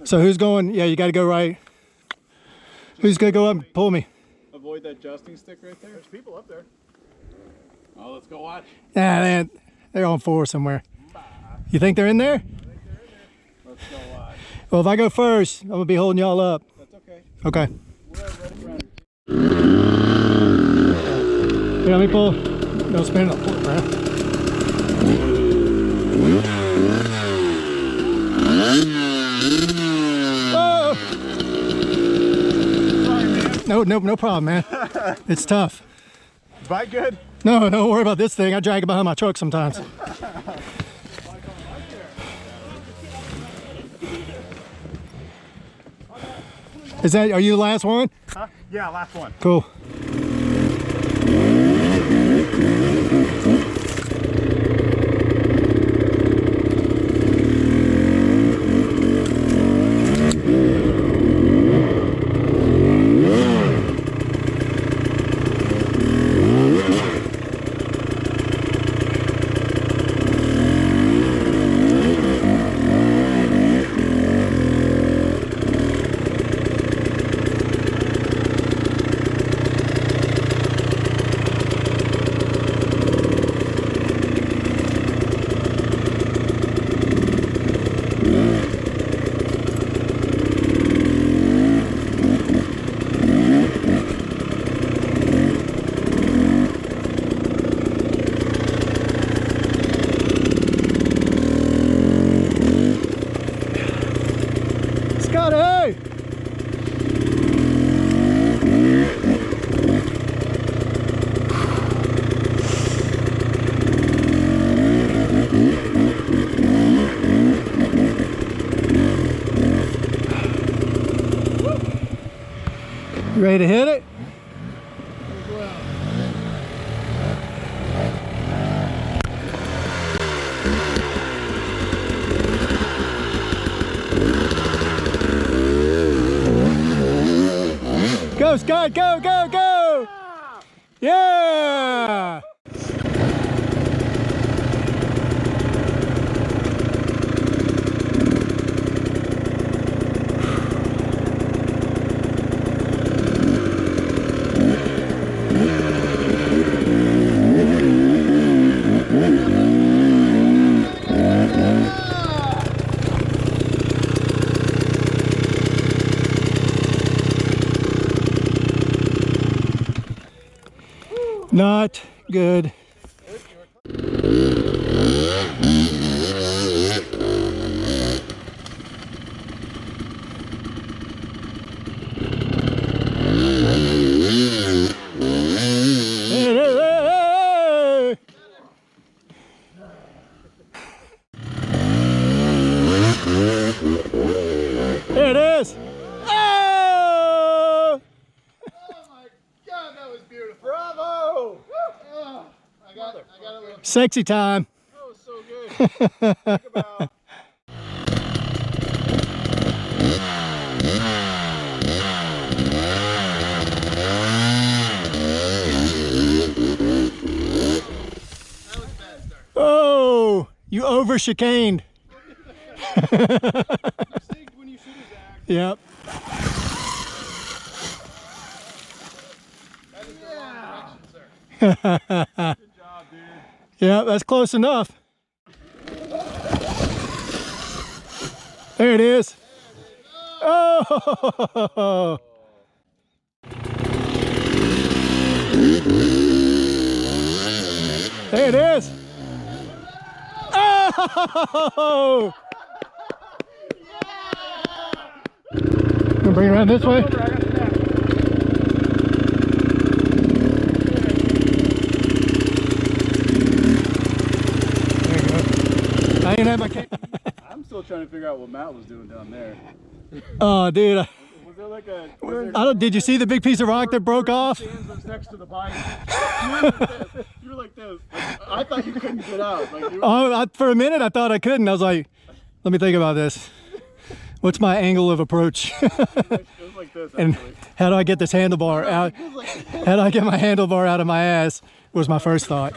So who's going? Yeah, you got to go right. Who's gonna go up and pull me? Avoid that adjusting stick right there. There's people up there. Oh, let's go watch. Yeah, they're on 4 somewhere. You think they're in there? I think they're in there. Let's go watch. Well, if I go first, I'm gonna be holding y'all up. That's okay. Okay. We're ready around. Here, let me pull. No, spin it. I'll pull it around. Whoa! Sorry, man. No problem, man. It's tough. Bike good? No, don't worry about this thing. I drag it behind my truck sometimes. Are you the last one? Huh? Yeah, last one. Cool. Scotty! You ready to hit it? Go, Scott, go, go, go! Yeah! Not good. There it is. Oh! Bravo! I got a little. Sexy time. That was so good. Think about. Oh, you over chicaned. You sigged when you should have zagged. Yep. That is the wrong direction, sir. Good job, dude. Yeah, that's close enough. There it is. Oh! There it is. Oh! Gonna bring it around this way. I didn't have my camera. I'm still trying to figure out what Matt was doing down there. Oh, dude. Was there like a... Did you see the big piece of rock that broke off? Stands was next to the bike. You were like this. I thought you couldn't get out. Like, For a minute, I thought I couldn't. I was like, let me think about this. What's my angle of approach? it was like this, And how do I get this handlebar out? How do I get my handlebar out of my ass was my first thought.